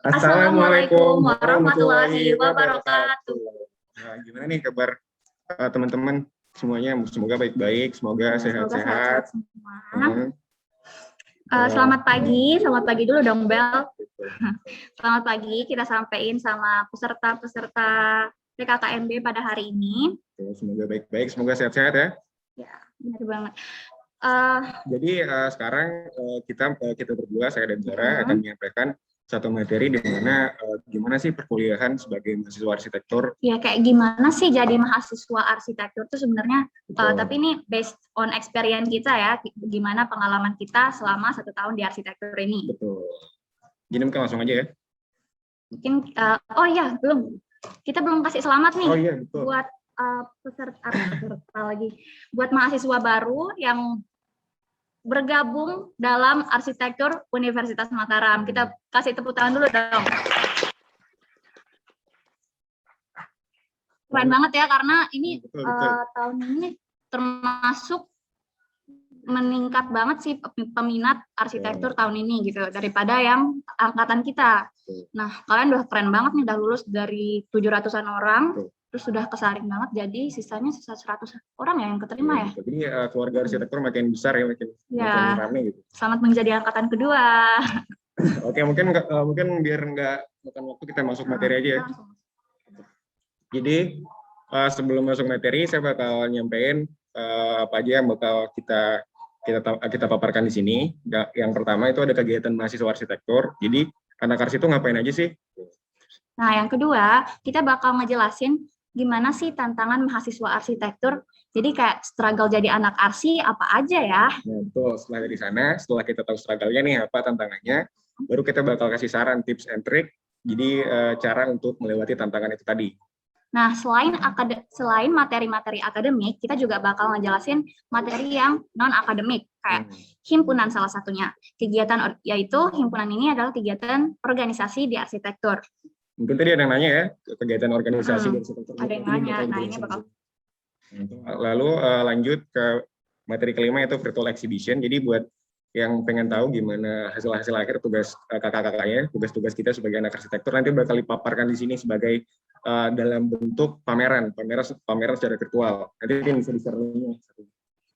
Assalamualaikum warahmatullahi wabarakatuh. Nah, gimana nih kabar teman-teman semuanya? Semoga baik-baik, semoga sehat-sehat. Selamat pagi dulu dong Bel. Selamat pagi, kita sampaikan sama peserta-peserta PKKMB pada hari ini. Semoga baik-baik, semoga sehat-sehat ya. Ya, benar banget. Jadi sekarang kita berdua, saya dan Zara akan menyampaikan satu materi di mana gimana sih perkuliahan sebagai mahasiswa arsitektur. Ya, kayak gimana sih jadi mahasiswa arsitektur itu sebenarnya, tapi ini based on experience kita ya, gimana pengalaman kita selama 1 tahun di arsitektur ini. Betul. Jadi mungkin langsung aja ya. Mungkin, oh iya, kita belum kasih selamat nih buat peserta lagi, buat mahasiswa baru yang bergabung dalam arsitektur Universitas Mataram. Kita kasih tepuk tangan dulu dong. Keren banget ya, karena ini tahun ini termasuk meningkat banget sih peminat arsitektur tahun ini gitu daripada yang angkatan kita. Nah, kalian udah keren banget nih, udah lulus dari 700-an orang. Terus sudah kesaring banget, jadi sisanya sisa 100 orang ya yang keterima ya. Jadi keluarga arsitektur makin besar ya, makin ramai gitu. Selamat menjadi angkatan kedua. Oke, mungkin biar nggak makan waktu, kita masuk materi aja ya. Jadi sebelum masuk materi, saya bakal nyampein apa aja yang bakal kita paparkan di sini. Yang pertama itu ada kegiatan mahasiswa arsitektur. Jadi anak arsi itu ngapain aja sih? Nah, yang kedua kita bakal ngejelasin gimana sih tantangan mahasiswa arsitektur. Jadi kayak struggle jadi anak arsi apa aja ya. Nah, betul. Setelah kita tahu struggle-nya nih, apa tantangannya, baru kita bakal kasih saran, tips and trick, jadi cara untuk melewati tantangan itu tadi. Nah, selain materi-materi akademik, kita juga bakal ngejelasin materi yang non-akademik, kayak himpunan salah satunya. Kegiatan, yaitu himpunan ini adalah kegiatan organisasi di arsitektur. Mungkin tadi ada yang nanya ya, kegiatan organisasi di arsitektur. Ada yang nanya, nah ini bakal. Lalu lanjut ke materi kelima, yaitu virtual exhibition. Jadi buat yang pengen tahu gimana hasil-hasil akhir tugas kakak-kakaknya, tugas-tugas kita sebagai anak arsitektur, nanti bakal dipaparkan di sini sebagai dalam bentuk pameran secara virtual. Nanti bisa di-share linknya.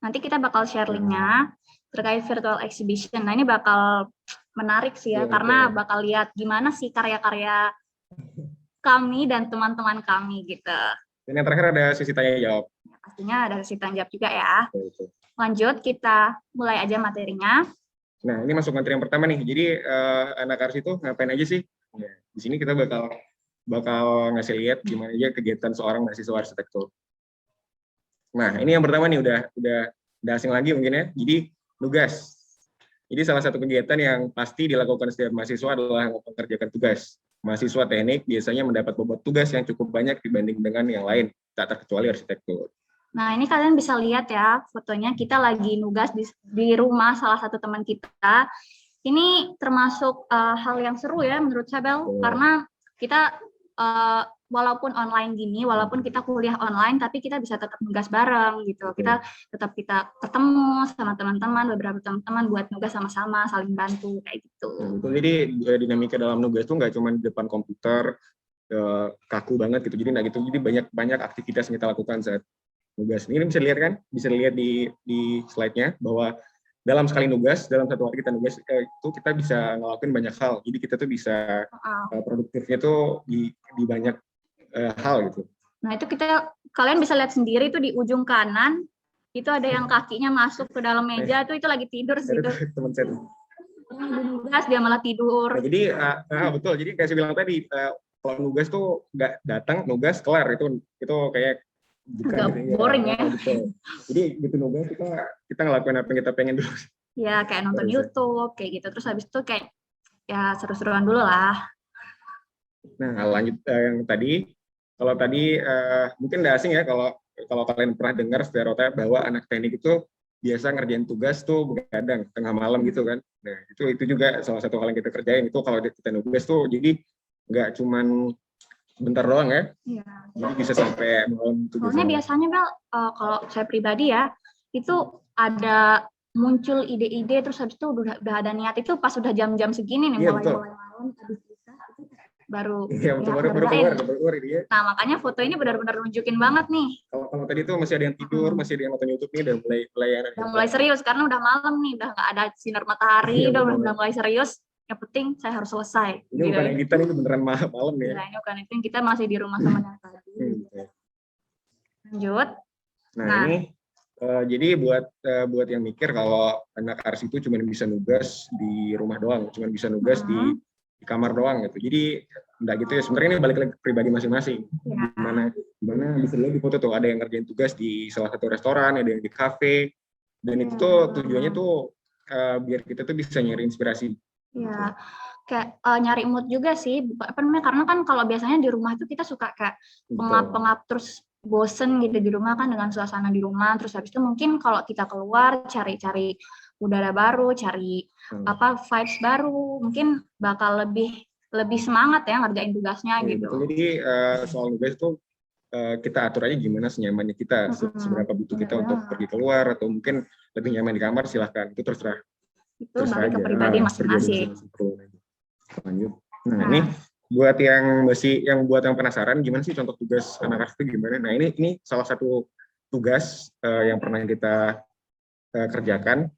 Nanti kita bakal share linknya terkait virtual exhibition. Nah ini bakal menarik sih ya, karena bakal lihat gimana sih karya-karya kami dan teman-teman kami gitu. Dan yang terakhir ada sesi tanya jawab. Pastinya ada sesi tanya jawab juga ya. Lanjut, kita mulai aja materinya. Nah, ini masuk materi yang pertama nih. Jadi anak arsi itu ngapain aja sih? Ya, di sini kita bakal ngasih lihat gimana aja kegiatan seorang mahasiswa arsitektur. Nah, ini yang pertama nih, udah asing lagi mungkin ya. Jadi nugas. Jadi salah satu kegiatan yang pasti dilakukan setiap mahasiswa adalah mengerjakan tugas. Mahasiswa teknik biasanya mendapat bobot tugas yang cukup banyak dibanding dengan yang lain, tak terkecuali arsitektur. Nah, ini kalian bisa lihat ya fotonya, kita lagi nugas di rumah salah satu teman kita. Ini termasuk hal yang seru ya menurut saya, Bel, karena kita walaupun online gini, walaupun kita kuliah online, tapi kita bisa tetap nugas bareng gitu. Kita ketemu sama teman-teman, beberapa teman-teman buat nugas sama-sama, saling bantu kayak gitu. Jadi dinamika dalam nugas tuh nggak cuma di depan komputer kaku banget gitu. Jadi gitu. Jadi banyak aktivitas yang kita lakukan saat nugas. Ini bisa dilihat kan? Bisa dilihat di slide-nya bahwa dalam sekali nugas, dalam satu hari kita nugas itu kita bisa ngelakuin banyak hal. Jadi kita tuh bisa produktifnya tuh di banyak hal gitu. Nah, itu kalian bisa lihat sendiri tuh di ujung kanan itu ada yang kakinya masuk ke dalam meja tuh, itu lagi tidur sih itu. Teman saya. Nugas dia malah tidur. Nah, jadi betul. Jadi kayak saya bilang tadi, kalau nugas tuh nggak datang, nugas kelar itu kayak agak boring ya. Jadi gitu nugas kita ngelakuin apa yang kita pengen dulu. Ya kayak nonton YouTube kayak gitu, terus habis itu kayak ya seru-seruan dulu lah. Nah lanjut yang tadi, kalau tadi mungkin nggak asing ya kalau kalian pernah dengar stereotip bahwa anak teknik itu biasa ngerjain tugas tuh begadang tengah malam gitu kan. Nah itu juga salah satu hal yang kita kerjain itu kalau kita nugas tuh, jadi nggak cuman bentar doang ya. Iya. Jadi bisa sampai malam. Soalnya biasanya Bel, kalau saya pribadi ya, itu ada muncul ide-ide terus habis itu udah ada niat itu pas udah jam-jam segini nih, mulai malam habis bisa baru Iya, ya, baru keluar dia. Nah, makanya foto ini benar-benar nunjukin banget nih. Kalau tadi tuh masih ada yang tidur, masih ada yang nonton YouTube nih, udah mulai pelayanan. Udah mulai serius karena udah malam nih, udah nggak ada sinar matahari, Iya, udah mulai serius. Yang penting saya harus selesai. Ini bukan editan, ini beneran malam ya. Nah, ini bukan itu, kita masih di rumah sama yang tadi. Lanjut. Nah, ini jadi buat yang mikir kalau anak ars itu cuma bisa nugas di rumah doang, cuma bisa nugas di kamar doang gitu. Jadi enggak gitu ya. Sebenarnya ini balik lagi ke pribadi masing-masing. Gimana bisa dilihat di foto tuh ada yang ngerjain tugas di salah satu restoran, ada yang di kafe, dan itu tuh tujuannya tuh biar kita tuh bisa nyari inspirasi. Ya, kayak nyari mood juga sih. Apa namanya? Karena kan kalau biasanya di rumah itu kita suka kayak pengap-pengap terus bosen gitu di rumah kan dengan suasana di rumah. Terus habis itu mungkin kalau kita keluar cari-cari udara baru, cari vibes baru, mungkin bakal lebih semangat ya ngerjain tugasnya gitu. Jadi soal tugas itu kita atur aja gimana senyamannya kita, seberapa butuh kita untuk pergi keluar atau mungkin lebih nyaman di kamar, silahkan, itu terserah. Itu balik ke pribadi masing-masing. Lanjut. Nah, ini buat yang penasaran gimana sih contoh tugas anak ars itu gimana? Nah, ini salah satu tugas yang pernah kita kerjakan.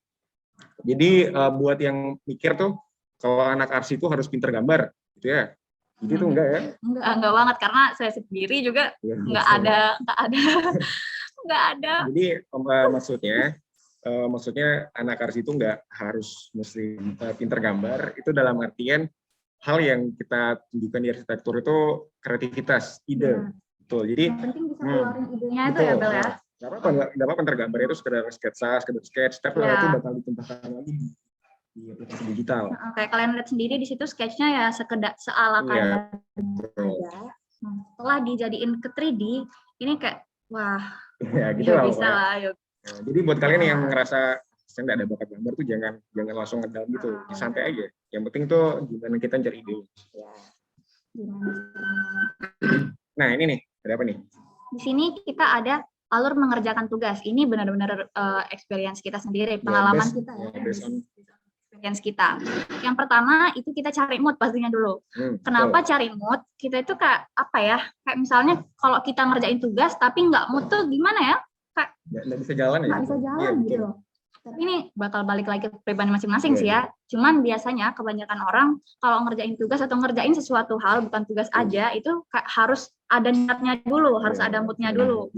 Jadi buat yang mikir tuh kalau anak ars itu harus pintar gambar gitu ya. Jadi itu enggak ya? Enggak banget, karena saya sendiri juga enggak ada. Jadi maksudnya anak ars itu enggak harus mesti pintar gambar, itu dalam artian hal yang kita tunjukkan di arsitektur itu kreativitas, ide. Betul. Jadi yang penting bisa keluarin idenya itu ya, Bel ya. Enggak apa-apa pintar gambar itu sekedar sketch, tapi itu bakal ditumpahkan lagi di aplikasi digital. Kayak kalian lihat sendiri di situ sketchnya ya sekedar seala kayak aja. Setelah dijadiin ke 3D, ini kayak wah, ya gitu lah. Bisa lah, yuk. Nah, jadi buat kalian yang ngerasa saya nggak ada bakat gambar tuh jangan langsung ngedal gitu, santai aja. Yang penting tuh gimana kita cari ide. Nah ini nih, ada apa nih? Di sini kita ada alur mengerjakan tugas. Ini benar-benar experience kita sendiri, pengalaman kita ya. Experience kita. Yang pertama itu kita cari mood pastinya dulu. Kenapa cari mood? Kita itu kayak apa ya? Kayak misalnya kalau kita ngerjain tugas tapi nggak mood tuh gimana ya? Kayak nggak bisa jalan ya? Nggak bisa jalan gitu. Tapi ini bakal balik lagi ke pribadi masing-masing sih ya. Cuman biasanya kebanyakan orang kalau ngerjain tugas atau ngerjain sesuatu hal bukan tugas aja itu harus ada niatnya dulu, harus ada moodnya dulu.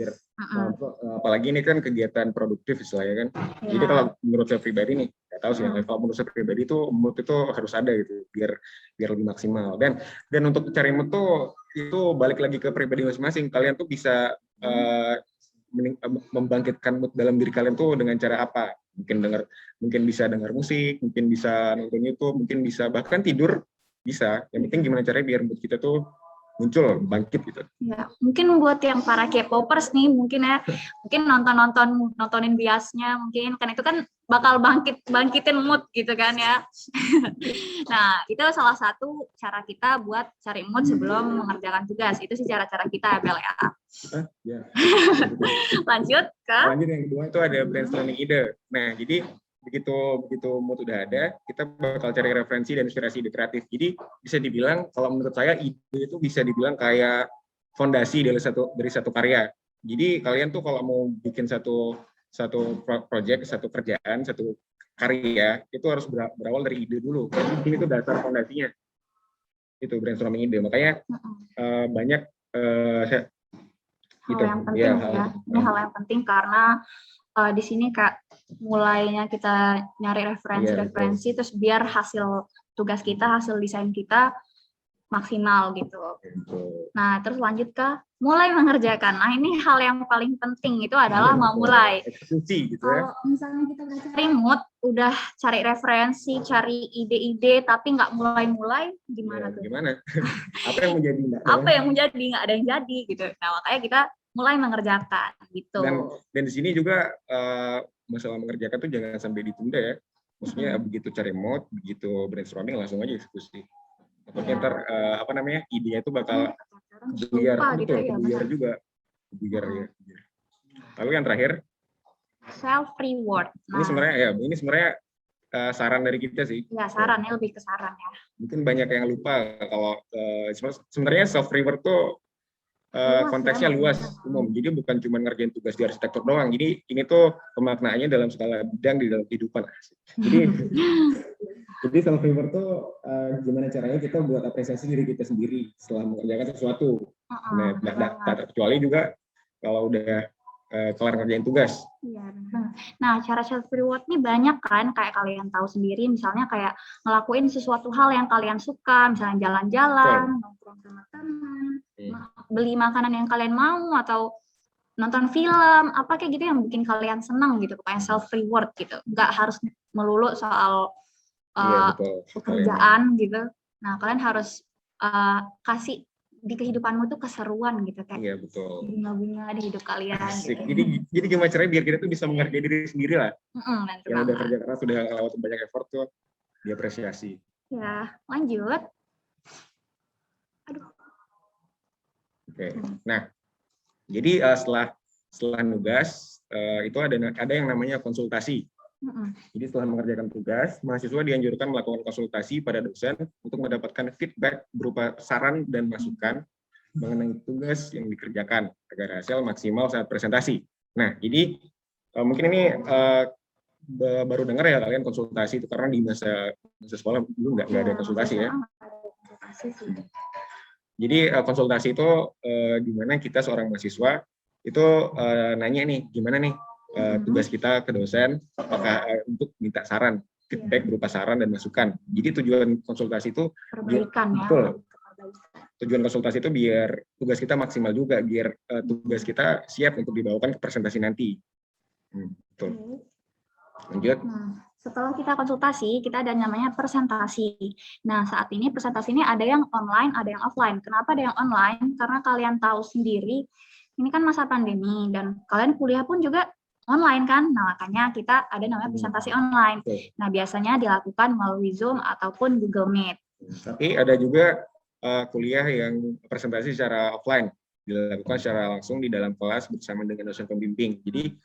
Apalagi ini kan kegiatan produktif istilahnya kan. Jadi kalau menurut saya pribadi nih, nggak tahu sih. Kalau menurut saya pribadi itu mood itu harus ada gitu, biar lebih maksimal. Dan untuk cari mood tuh itu balik lagi ke pribadi masing-masing. Kalian tuh bisa membangkitkan mood dalam diri kalian tuh dengan cara apa? Mungkin bisa dengar musik, mungkin bisa nonton YouTube, mungkin bisa bahkan tidur bisa. Yang penting gimana caranya biar mood kita tuh muncul, bangkit gitu. Ya, mungkin buat yang para K-popers nih, mungkin nontonin biasnya, mungkin kan itu kan bakal bangkitin mood gitu kan ya. Nah, itu salah satu cara kita buat cari mood sebelum mengerjakan tugas. Itu sih cara-cara kita, Bel ya. Lanjut yang kedua itu ada brainstorming ide. Nah, jadi begitu mood udah ada, kita bakal cari referensi dan inspirasi ide kreatif. Jadi bisa dibilang kalau menurut saya ide itu bisa dibilang kayak fondasi dari satu karya. Jadi kalian tuh kalau mau bikin satu project, satu kerjaan, satu karya itu harus berawal dari ide dulu. Jadi itu dasar fondasinya. Itu brainstorming ide. Makanya banyak hal yang penting karena di sini Kak mulainya kita nyari referensi terus biar hasil tugas kita, hasil desain kita maksimal gitu. Nah, terus lanjut ke mulai mengerjakan. Nah, ini hal yang paling penting itu adalah memulai. Eksekusi gitu ya. Kalau misalnya kita udah cari mood, udah cari referensi, cari ide-ide tapi nggak mulai-mulai, gimana tuh? Gimana? Apa yang menjadi? Nggak ada yang jadi gitu. Nah, makanya kita mulai mengerjakan gitu. Dan di sini juga masalah mengerjakan tuh jangan sampai ditunda ya. Maksudnya begitu cari mood, begitu brainstorming langsung aja eksekusi. Takutnya ntar idenya itu bakal buyar gitu, buyar ya. Lalu yang terakhir self reward. Ini sebenarnya saran dari kita sih. Ya, sarannya lebih ke saran ya. Mungkin banyak yang lupa kalau sebenarnya self reward tuh konteksnya luas, umum. Jadi bukan cuma ngerjain tugas di arsitektur doang. Jadi ini tuh pemaknaannya dalam segala bidang di dalam kehidupan. Jadi self reward tuh gimana caranya kita buat apresiasi diri kita sendiri setelah mengerjakan sesuatu. Nah, tak terkecuali juga kalau udah kelar ngerjain tugas. Iya, benar. Nah, cara self reward ini banyak kan, kayak kalian tahu sendiri, misalnya kayak ngelakuin sesuatu hal yang kalian suka, misalnya jalan-jalan, nongkrong sama teman, beli makanan yang kalian mau, atau nonton film, apa kayak gitu yang bikin kalian senang gitu, kayak self reward gitu. Nggak harus melulu soal pekerjaan gitu. Nah, kalian harus kasih di kehidupanmu tuh keseruan gitu, kayak bunga-bunga di hidup kalian. Gitu. Jadi gimana caranya biar kita tuh bisa menghargai diri sendiri lah. Yang udah kerja keras, sudah lewat banyak effort tuh diapresiasi. Ya, lanjut. Aduh. Oke. Nah, jadi setelah nugas itu ada yang namanya konsultasi. Jadi setelah mengerjakan tugas, mahasiswa dianjurkan melakukan konsultasi pada dosen untuk mendapatkan feedback berupa saran dan masukan mengenai tugas yang dikerjakan agar hasil maksimal saat presentasi. Nah, jadi mungkin ini baru dengar ya kalian konsultasi itu, karena di masa sekolah dulu nggak ada konsultasi ya. Jadi konsultasi itu di mana kita seorang mahasiswa itu nanya nih, gimana nih tugas kita ke dosen, apakah untuk minta saran, feedback berupa saran dan masukan. Jadi tujuan konsultasi itu perbaikan ya. Betul. Tujuan konsultasi itu biar tugas kita maksimal juga, biar tugas kita siap untuk dibawakan ke presentasi nanti. Betul. Lanjut. Nah, setelah kita konsultasi, kita ada namanya presentasi. Nah, saat ini presentasi ini ada yang online, ada yang offline. Kenapa ada yang online? Karena kalian tahu sendiri, ini kan masa pandemi, dan kalian kuliah pun juga online kan, nah makanya kita ada namanya presentasi online. Nah biasanya dilakukan melalui Zoom ataupun Google Meet. Tapi ada juga kuliah yang presentasi secara offline, dilakukan secara langsung di dalam kelas bersama dengan dosen pembimbing. Jadi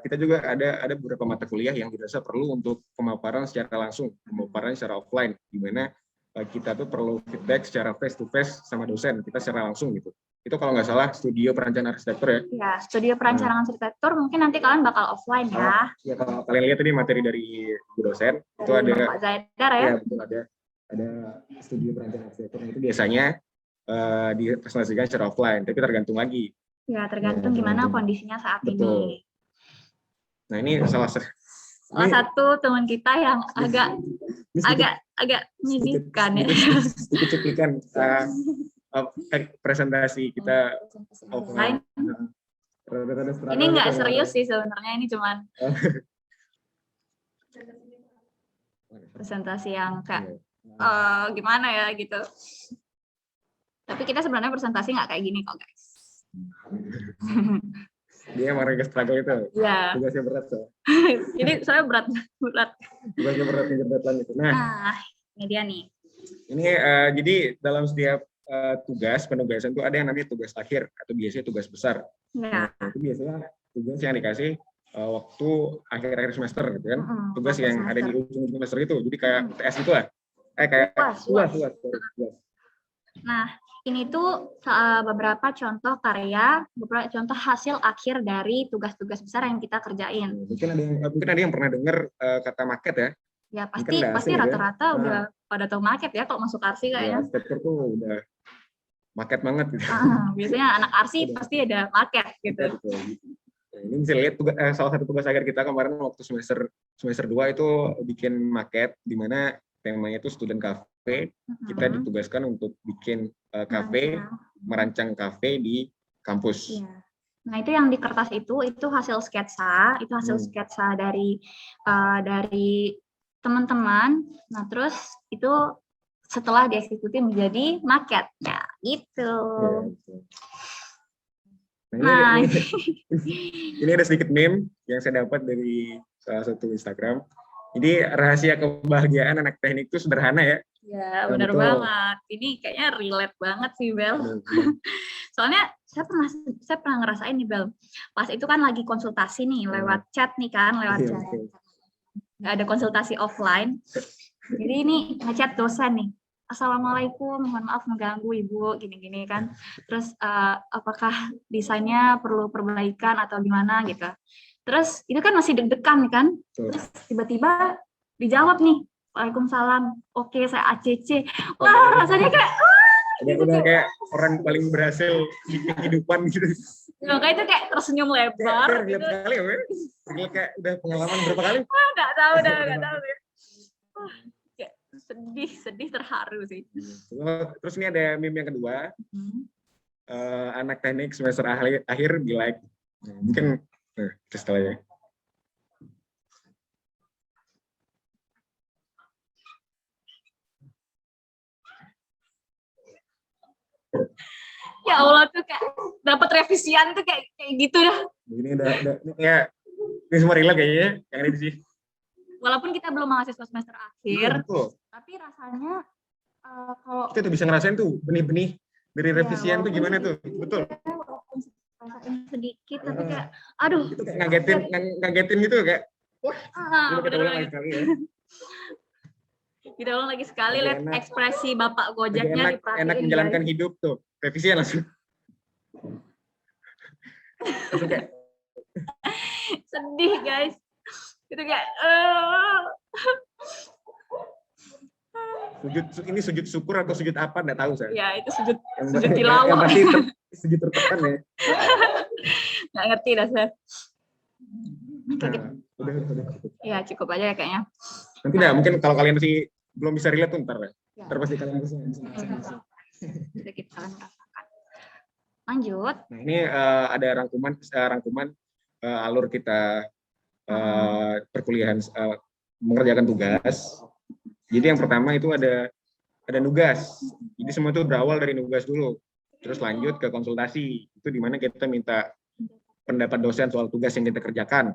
kita juga ada beberapa mata kuliah yang dirasa perlu untuk pemaparan secara langsung, pemaparan secara offline, di mana kita tuh perlu feedback secara face to face sama dosen, kita secara langsung gitu. Itu kalau nggak salah studio perencanaan arsitektur ya. Ya, studio perencanaan arsitektur mungkin nanti kalian bakal offline ya. Ya, kalau kalian lihat tadi materi dari dosen, itu ada Pak Zaidar ya. Ya, betul, ada studio perencanaan arsitektur. Itu biasanya dipresentasikan secara offline, tapi tergantung lagi. Ya, tergantung gimana kondisinya saat ini. Nah, ini salah satu teman kita yang agak menyedihkan ya. Sedikit cuplikan presentasi kita offline. Ini nggak serius sih sebenarnya, ini cuman presentasi yang kayak gimana ya gitu. Tapi kita sebenarnya presentasi nggak kayak gini kok guys. Dia emang lagi struggle itu. Iya. Tugasnya berat so. Jadi saya berat. Tugasnya berat itu. Nah, ini dia nih. Ini jadi dalam setiap tugas penugasan itu ada yang namanya tugas akhir atau biasanya tugas besar. Ya. Nah, itu biasanya tugas yang dikasih waktu akhir-akhir semester gitu kan. Tugas yang ada di ujung semester itu. Jadi kayak UTS itu lah. Kayak UAS. Nah, ini tuh beberapa contoh karya, beberapa contoh hasil akhir dari tugas-tugas besar yang kita kerjain. Mungkin ada yang pernah dengar kata maket ya. Ya pasti rata-rata udah pada tahu maket ya kalau masuk arsi kayaknya. Ya, arsitektur tuh udah maket banget gitu. Biasanya anak arsi pasti ada maket gitu. Nah, ini bisa lihat salah satu tugas akhir kita kemarin waktu semester 2 itu bikin maket di mana temanya itu student cafe. Kita ditugaskan untuk bikin kafe, merancang kafe di kampus. Ya. Nah, itu yang di kertas itu hasil sketsa, sketsa dari teman-teman. Nah, terus itu setelah dieksekusi menjadi maket. Ya, gitu. Nah, ini ada sedikit meme yang saya dapat dari salah satu Instagram. Jadi rahasia kebahagiaan anak teknik itu sederhana ya. Ya, benar banget. Ini kayaknya relate banget sih, Bel. Soalnya saya pernah ngerasain nih, Bel. Pas itu kan lagi konsultasi nih lewat chat nih kan, lewat chat. nggak ada konsultasi offline. Jadi ini ngechat dosen nih. Assalamualaikum, mohon maaf mengganggu Ibu, gini-gini kan. Terus apakah desainnya perlu perbaikan atau gimana gitu. Terus itu kan masih deg-degan kan. Terus tiba-tiba dijawab nih, Waalaikumsalam, oke saya ACC. Wah rasanya kayak udah kayak orang paling berhasil di kehidupan gitu. Makanya itu kayak tersenyum lebar. Lihat kali ya, kayak udah pengalaman berapa kali? Nggak tahu ya. Sedih terharu sih. Terus ini ada meme yang kedua, anak teknik semester akhir be like, mungkin setelah ya. Ya Allah tuh kayak dapat revisian tuh kayak gitu dah. Ini udah ya, ini semua relate kayaknya yang ini sih. Walaupun kita belum mahasiswa semester akhir, tapi rasanya kalau kita tuh bisa ngerasain tuh benih-benih dari revisian tuh gimana tuh, betul. Rasain sedikit, tapi kayak, aduh. Itu kayak ngagetin gitu kayak, wah, kita ulang lagi sekali ya. Kita ulang lagi sekali, lihat ekspresi Bapak Gojeknya diperhatiin. Enak menjalankan hidup tuh, revisian langsung. Kayak, sedih guys. Itu kayak ini sujud syukur atau sujud apa nggak tahu saya. Ya itu sujud tilawah. Yang pasti sujud tertekan ya. Nggak ngerti dah saya. Udah. Ya cukup aja ya kayaknya. Nanti mungkin kalau kalian masih belum bisa relate tuh ntar ya. Ntar pasti kalian bisa. Bisa kita rasakan. Lanjut. Nah ini ada rangkuman alur kita perkuliahan mengerjakan tugas. Jadi yang pertama itu ada nugas. Jadi semua itu berawal dari nugas dulu. Terus lanjut ke konsultasi. Itu di mana kita minta pendapat dosen soal tugas yang kita kerjakan.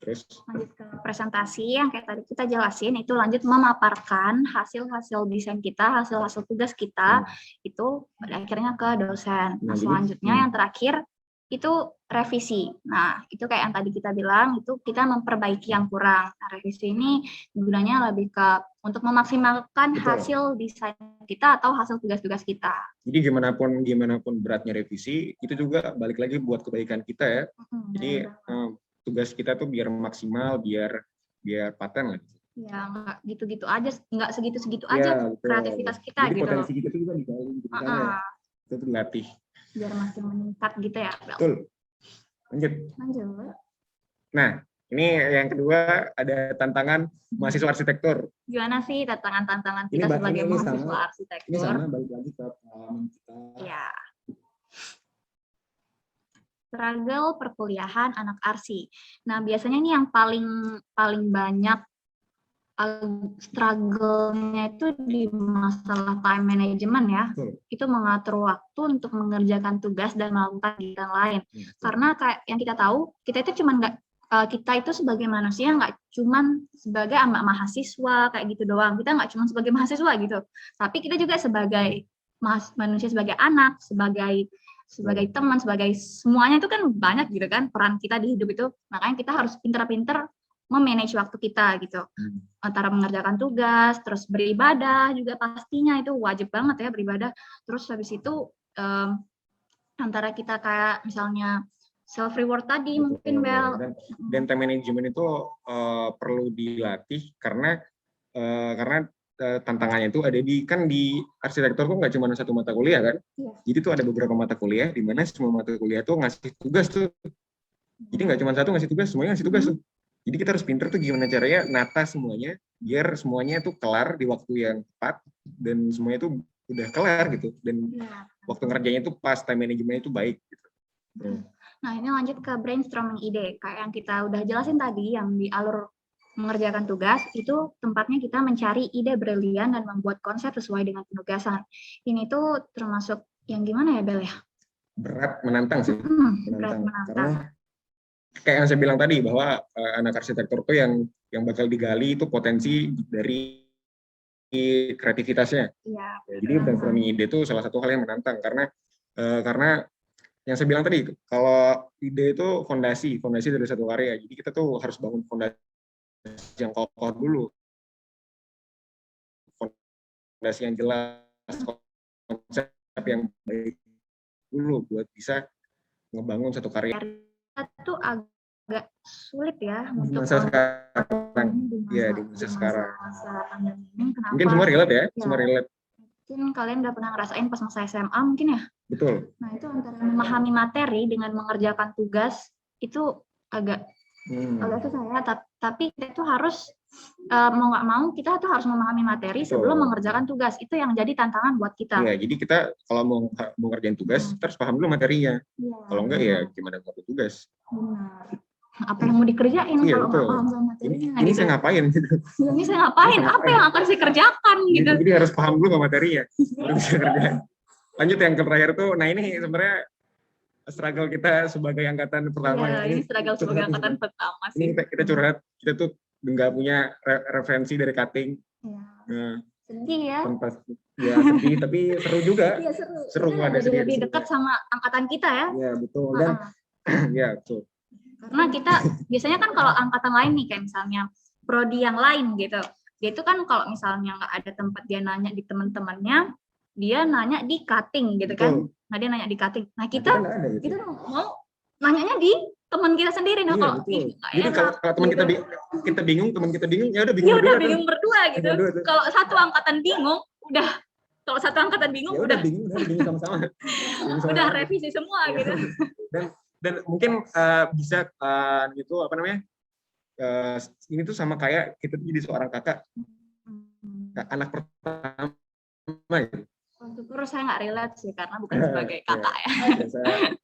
Terus lanjut ke presentasi yang kayak tadi kita jelasin, itu lanjut memaparkan hasil-hasil desain kita, hasil-hasil tugas kita, itu pada akhirnya ke dosen. Nah, selanjutnya yang terakhir itu revisi. Nah, itu kayak yang tadi kita bilang, itu kita memperbaiki yang kurang. Nah, revisi ini gunanya lebih ke untuk memaksimalkan hasil desain kita atau hasil tugas-tugas kita. Jadi gimana pun beratnya revisi, itu juga balik lagi buat kebaikan kita ya. Jadi tugas kita tuh biar maksimal, biar paten lah. Ya, nggak gitu-gitu aja, nggak segitu-segitu aja kreativitas kita. Jadi gitu. Potensi kita tuh juga digali gitu kan ya. Itu tuh dilatih. Biar makin meningkat gitu ya. Betul. Lanjut. Nah, ini yang kedua ada tantangan mahasiswa arsitektur. Gimana sih tantangan kita sebagai mahasiswa arsitektur? Ini sama, balik lagi ke pengalaman kita. Ya. Struggle perkuliahan anak arsi. Nah, biasanya ini yang paling banyak struggle-nya itu di masalah time management ya. Itu mengatur waktu untuk mengerjakan tugas dan melakukan kegiatan lain. Karena kayak yang kita tahu, kita itu kita itu sebagai manusia nggak cuman sebagai mahasiswa kayak gitu doang. Kita nggak cuma sebagai mahasiswa gitu. Tapi kita juga sebagai manusia, sebagai anak, sebagai teman, sebagai semuanya itu kan banyak gitu kan peran kita di hidup itu. Makanya kita harus pintar-pintar memanage waktu kita gitu. Antara mengerjakan tugas, terus beribadah juga pastinya itu wajib banget ya beribadah. Terus habis itu antara kita kayak misalnya self reward tadi mungkin Bel. Dan time management itu perlu dilatih karena tantangannya itu ada di arsitektur tuh nggak cuma satu mata kuliah kan. Jadi tuh ada beberapa mata kuliah di mana semua mata kuliah tuh ngasih tugas tuh. Jadi nggak cuma satu ngasih tugas, semuanya ngasih tugas tuh. Jadi kita harus pinter tuh gimana caranya nata semuanya biar semuanya tuh kelar di waktu yang tepat dan semuanya tuh udah kelar gitu dan waktu ngerjainnya tuh pas, time manajemennya itu baik gitu. Nah, ini lanjut ke brainstorming ide. Kayak yang kita udah jelasin tadi yang di alur mengerjakan tugas itu tempatnya kita mencari ide brilian dan membuat konsep sesuai dengan penugasan. Ini tuh termasuk yang gimana ya Bel ya? Berat, menantang sih. Berat, menantang. Kayak yang saya bilang tadi bahwa anak arsitektur tuh yang bakal digali itu potensi dari kreativitasnya. Iya. Jadi brainstorming ide itu salah satu hal yang menantang karena yang saya bilang tadi kalau ide itu fondasi dari satu karya. Jadi kita tuh harus bangun fondasi yang kokoh dulu, fondasi yang jelas, konsep yang baik dulu buat bisa ngebangun satu karya. Itu agak sulit ya Di untuk masa sekarang, ya di masa sekarang. pandemi ini. Kenapa? Mungkin semua relate ya, Ya. semua relate. Mungkin kalian udah pernah ngerasain pas masa SMA mungkin ya. Betul. Nah itu antara memahami materi dengan mengerjakan tugas itu agak susah ya. Tapi kita itu harus mau nggak mau kita tuh harus memahami materi sebelum mengerjakan tugas. Itu yang jadi tantangan buat kita. Ya, jadi kita kalau mau ngerjain tugas kita harus paham dulu materinya. Ya, kalau enggak ya gimana ngerjain tugas. Benar. Apa yang mau dikerjain kalau nggak paham sama materinya? Ini saya ngapain gitu. Ini saya ngapain? Apa yang akan saya kerjakan gitu. Jadi harus paham dulu sama materinya. Baru bisa kerjain. Lanjut yang terakhir tuh, nah ini sebenarnya struggle kita sebagai angkatan pertama. Ya, ini struggle sebagai angkatan pertama sih. Ini kita curhat, kita tuh nggak punya referensi dari cutting. Ya. Sedih ya. Ya sedih, tapi seru juga. Iya, seru ada jadi lebih dekat sama angkatan kita ya. Ya betul. Dan ya betul. Karena kita biasanya kan kalau angkatan lain nih kayak misalnya prodi yang lain gitu, dia itu kan kalau misalnya nggak ada tempat dia nanya di teman-temannya, dia nanya di cutting gitu kan. Nah dia nanya di cutting. Nah kita mau nanyanya di teman kita sendiri. Nah kalau jadi kalau teman kita bingung, teman kita bingung, ya udah bingung. Ya udah bingung berdua gitu. Kalau satu angkatan bingung, udah. Kalau satu angkatan bingung, udah bingung sama-sama. Udah revisi semua gitu. Dan mungkin bisa gitu apa namanya? Ini tuh sama kayak kita jadi seorang kakak, anak pertama gitu. Syukur saya nggak relate sih karena bukan sebagai kakak ya.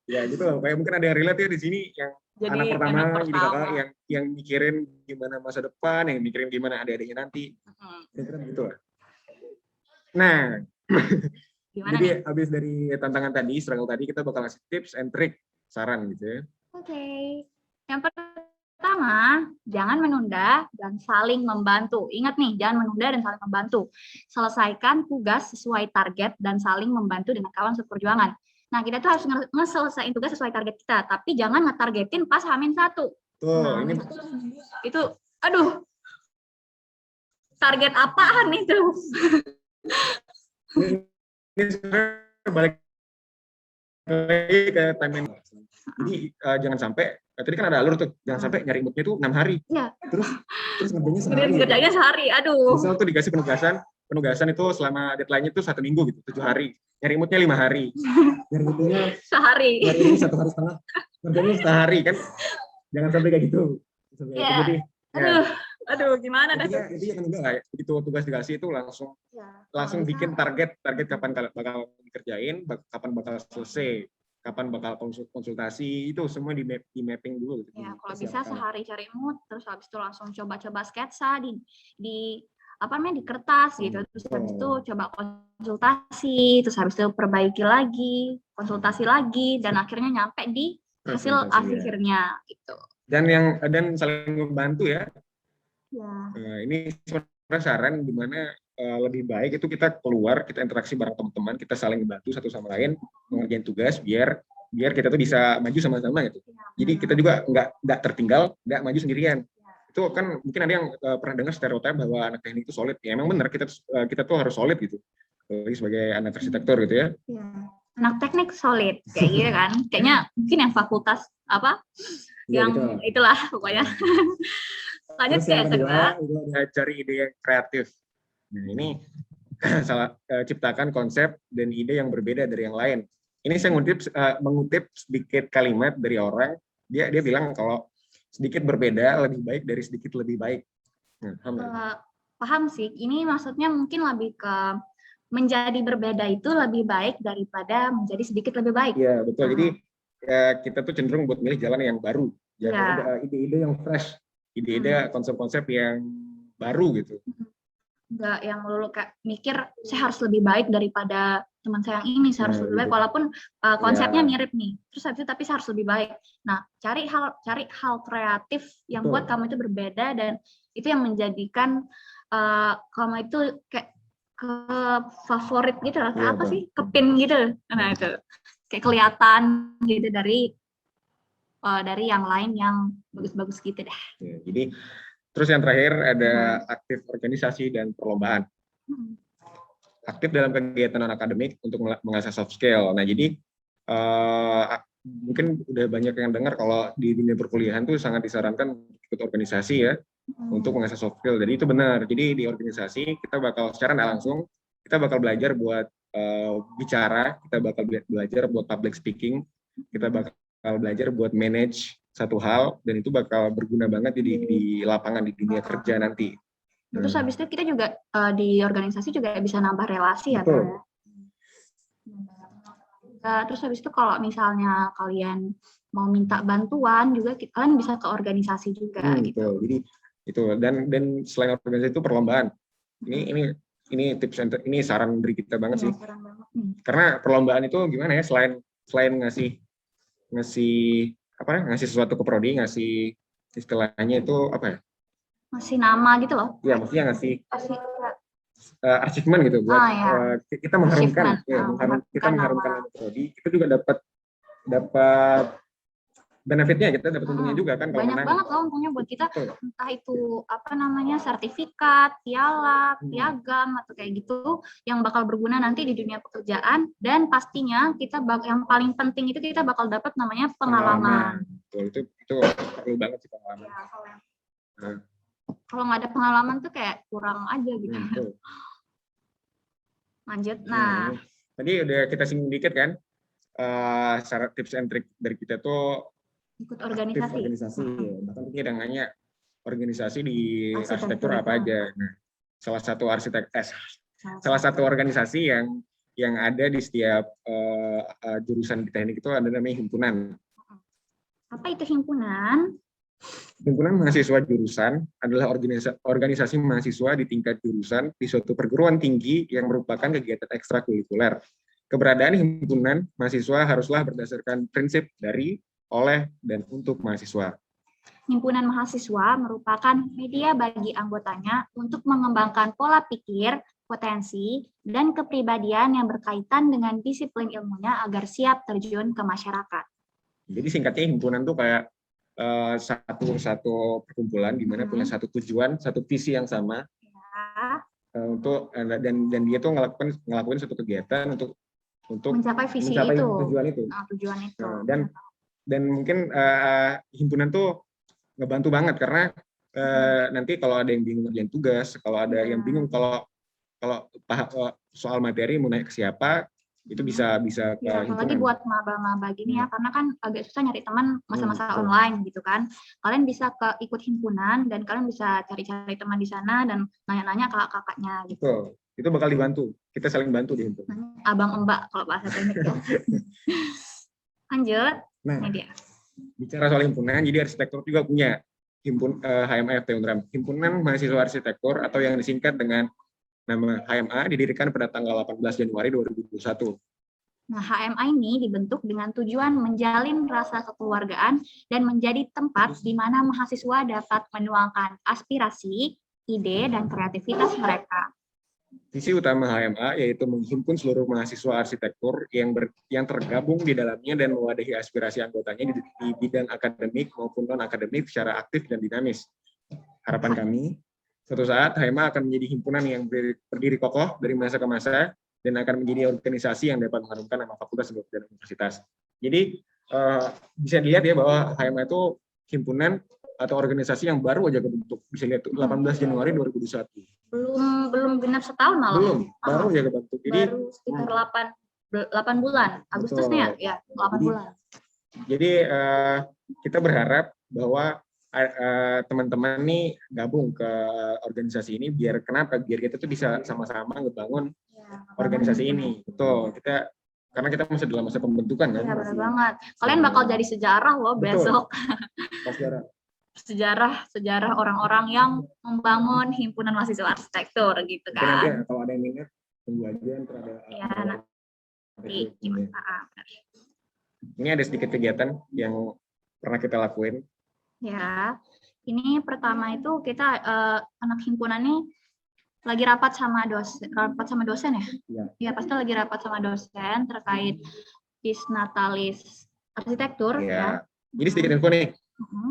Ya gitu loh, kayak mungkin ada yang relate ya di sini yang jadi anak pertama, jadi kakak yang mikirin gimana masa depan, yang mikirin gimana adik-adiknya nanti. Kira-kira gitu lah. Nah, gimana jadi nih? habis dari tantangan tadi, struggle tadi, kita bakal ngasih tips and trick, saran gitu ya. Oke. Yang pertama, jangan menunda dan saling membantu. Ingat nih, jangan menunda dan saling membantu. Selesaikan tugas sesuai target dan saling membantu dengan kawan seperjuangan. Nah, kita tuh harus ngeselesaiin tugas sesuai target kita, tapi jangan ngetargetin pas H-1. Tuh, ini itu, aduh, target apaan itu? Ini sebenarnya balik lagi ke timeline. Jadi jangan sampai tadi kan ada alur tuh, jangan sampai nyari moodnya itu 6 hari. Iya. Terus ngerjainnya sehari. Ngerjainnya sehari, aduh. Misal tuh dikasih penugasan itu selama deadline-nya itu 1 minggu gitu, 7 hari. Nyari moodnya 5 hari. Nyari moodnya sehari. Hari ini 1 hari setengah. Ngerjainnya sehari kan. Jangan sampai kayak gitu. Iya. Jadi, aduh, gimana dah? Jadi kan enggak lah, begitu tugas dikasih itu langsung bikin target kapan bakal dikerjain, kapan bakal selesai, kapan bakal konsultasi, itu semua di mapping dulu gitu. Ya, kalau bisa sehari cari mood, terus habis itu langsung coba-coba sketsa di apa namanya di kertas gitu, terus habis itu coba konsultasi, terus habis itu perbaiki lagi, konsultasi lagi, dan akhirnya nyampe di hasil akhirnya gitu. Dan saling membantu ya. Ya. Ini sebenarnya saran di mana lebih baik itu kita keluar, kita interaksi bareng teman-teman, kita saling membantu satu sama lain mengerjain tugas biar kita tuh bisa maju sama-sama gitu. Jadi kita juga nggak tertinggal, nggak maju sendirian. Itu kan mungkin ada yang pernah dengar stereotip bahwa anak teknik itu solid. Ya emang benar, kita tuh harus solid gitu. Sebagai anak arsitektur gitu ya. Anak teknik solid kayak gitu kan. Kayaknya mungkin yang fakultas apa? Yang gitu. Itulah pokoknya. Lanjut ke kedua, cari ide yang kreatif. Nah, ini ciptakan konsep dan ide yang berbeda dari yang lain. Ini saya mengutip sedikit kalimat dari orang. Dia bilang kalau sedikit berbeda lebih baik dari sedikit lebih baik. Paham sih. Ini maksudnya mungkin lebih ke menjadi berbeda itu lebih baik daripada menjadi sedikit lebih baik. Iya, betul. Jadi kita tuh cenderung buat milih jalan yang baru. Ide-ide yang fresh. Ide-ide konsep-konsep yang baru gitu. Enggak yang melulu kayak mikir saya harus lebih baik daripada teman saya yang ini, saya harus lebih baik walaupun konsepnya mirip nih. Terus habis itu tapi saya harus lebih baik. Nah, cari hal kreatif yang buat kamu itu berbeda dan itu yang menjadikan kamu itu kayak ke favorit gitu lah. Kayak apa sih? Kepin gitu. Nah, itu. Kayak kelihatan gitu dari yang lain yang bagus-bagus gitu dah. Ya, jadi Terus yang terakhir ada aktif organisasi dan perlombaan. Aktif dalam kegiatan non-akademik untuk mengasah soft skill. Nah, jadi mungkin udah banyak yang dengar kalau di dunia perkuliahan tuh sangat disarankan ikut organisasi ya untuk mengasah soft skill. Jadi itu benar. Jadi di organisasi kita bakal secara nggak langsung kita bakal belajar buat bicara, kita bakal belajar buat public speaking, kita bakal belajar buat manage satu hal, dan itu bakal berguna banget di lapangan, di dunia kerja nanti. Terus habis itu kita juga di organisasi juga bisa nambah relasi ya, Betul. Terus habis itu kalau misalnya kalian mau minta bantuan juga kalian bisa ke organisasi juga gitu. Jadi itu dan selain organisasi itu perlombaan. Ini tips ini saran dari kita banget sih. Karena perlombaan itu gimana ya, selain ngasih sesuatu ke prodi, ngasih istilahnya itu apa ya? Ngasih nama gitu loh. Iya, maksudnya ngasih achievement gitu buat kita mengharumkan kita mengharumkan nama prodi, kita juga dapat benefitnya, kita dapat untungnya juga kan kalau banyak menang. Banget loh untungnya buat kita. Betul. Entah itu sertifikat, piagam atau kayak gitu yang bakal berguna nanti di dunia pekerjaan, dan pastinya kita yang paling penting itu kita bakal dapat namanya pengalaman. Betul, itu perlu banget sih pengalaman. Ya, kalau nggak ada pengalaman tuh kayak kurang aja gitu. Lanjut. Nah, tadi udah kita singgung dikit kan, syarat tips and trick dari kita tuh ikut organisasi. Bahkan kita udah nanya organisasi di arsitektur apa aja. Nah, salah satu organisasi yang ada di setiap jurusan di teknik itu ada namanya himpunan. Apa itu himpunan? Himpunan mahasiswa jurusan adalah organisasi mahasiswa di tingkat jurusan di suatu perguruan tinggi yang merupakan kegiatan ekstrakurikuler. Keberadaan himpunan mahasiswa haruslah berdasarkan prinsip dari, oleh, dan untuk mahasiswa. Himpunan mahasiswa merupakan media bagi anggotanya untuk mengembangkan pola pikir, potensi, dan kepribadian yang berkaitan dengan disiplin ilmunya agar siap terjun ke masyarakat. Jadi singkatnya himpunan tuh kayak satu perkumpulan di mana punya satu tujuan, satu visi yang sama, untuk dan dia tuh ngelakuin satu kegiatan untuk mencapai visi itu, tujuan itu. Dan mungkin himpunan tuh ngebantu banget karena nanti kalau ada yang bingung ngerjain tugas, kalau ada yang bingung kalau soal materi mau naik ke siapa, itu bisa ke apalagi buat maba-maba gini ya, karena kan agak susah nyari teman masa-masa online gitu kan. Kalian bisa ikut himpunan dan kalian bisa cari-cari teman di sana dan nanya-nanya kakak-kakaknya gitu. Betul. Itu bakal dibantu. Kita saling bantu di himpunan. Abang mbak kalau bahasa teknik ya. Lanjut. Nah, ini dia. Bicara soal himpunan, jadi arsitektur juga punya HMA FT Unram, Himpunan Mahasiswa Arsitektur atau yang disingkat dengan nama HMA, didirikan pada tanggal 18 Januari 2021. Nah, HMA ini dibentuk dengan tujuan menjalin rasa kekeluargaan dan menjadi tempat di mana mahasiswa dapat menuangkan aspirasi, ide, dan kreativitas mereka. Visi utama HMA yaitu menghimpun seluruh mahasiswa arsitektur yang tergabung di dalamnya dan mewadahi aspirasi anggotanya di bidang akademik maupun non-akademik secara aktif dan dinamis. Harapan kami, suatu saat HMA akan menjadi himpunan yang berdiri kokoh dari masa ke masa dan akan menjadi organisasi yang dapat mengharumkan nama fakultas dan universitas. Jadi bisa dilihat ya bahwa HMA itu himpunan atau organisasi yang baru aja kebentuk. Bisa lihat 18 Januari 2021. Belum genap setahun malah. Belum, baru aja kebentuk. Jadi baru sekitar 8 bulan. Agustusnya ya, 8 bulan. Jadi kita berharap bahwa teman-teman nih gabung ke organisasi ini biar kita tuh bisa sama-sama ngebangun organisasi ini. Betul. Karena kita masih dalam masa pembentukan kan. Iya, benar banget. Kalian bakal jadi sejarah loh besok. Sejarah orang-orang yang membangun himpunan mahasiswa arsitektur gitu kan. Nanti kalau ada yang minat tunggu aja ada. Iya, nanti gimana? Ini ada sedikit kegiatan yang pernah kita lakuin. Ya, ini pertama itu kita anak himpunan ini lagi rapat sama dosen ya? Iya, pasti lagi rapat sama dosen terkait Disnatalis arsitektur ya. Jadi sedikit info nih,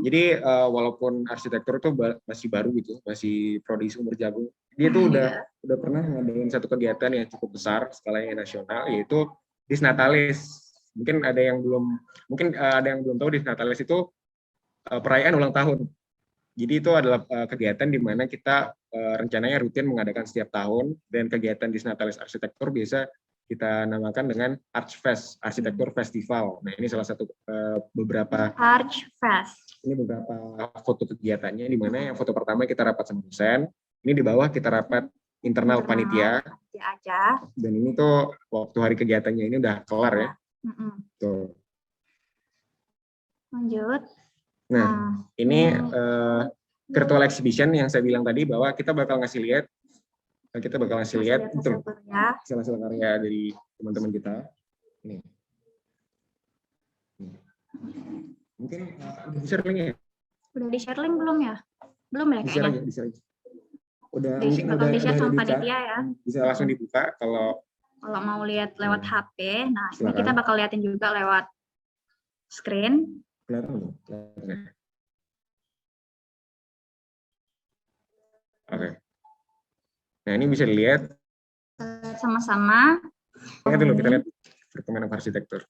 Jadi walaupun arsitektur itu masih baru gitu, masih prodi sumber jagung, dia tuh udah pernah ngadain satu kegiatan yang cukup besar skalanya nasional, yaitu Disnatalis. Mungkin ada yang belum tahu Disnatalis itu perayaan ulang tahun. Jadi itu adalah kegiatan di mana kita rencananya rutin mengadakan setiap tahun, dan kegiatan Disnatalis arsitektur biasa kita namakan dengan Archfest, Arsitektur Festival. Nah, ini salah satu beberapa Archfest. Ini beberapa foto kegiatannya, di mana yang foto pertama kita rapat sama dosen, ini di bawah kita rapat internal panitia. Aja. Dan ini tuh waktu hari kegiatannya ini udah kelar ya. Tuh. Lanjut. Nah, ini virtual exhibition yang saya bilang tadi, bahwa kita bakal ngasih lihat betul hasil karya dari teman-teman kita. Ini. Mungkin udah di-share linknya? Udah di-share link belum ya? Belum ya kayaknya? Di-share aja. Udah di-share sama panitia ya. Bisa langsung dibuka kalau mau lihat lewat HP. Nah, silakan. ini kita bakal liatin juga lewat screen. Kelihatan belum? Oke. Nah, ini bisa dilihat sama-sama. Lihat dulu, kita lihat Department of Architecture.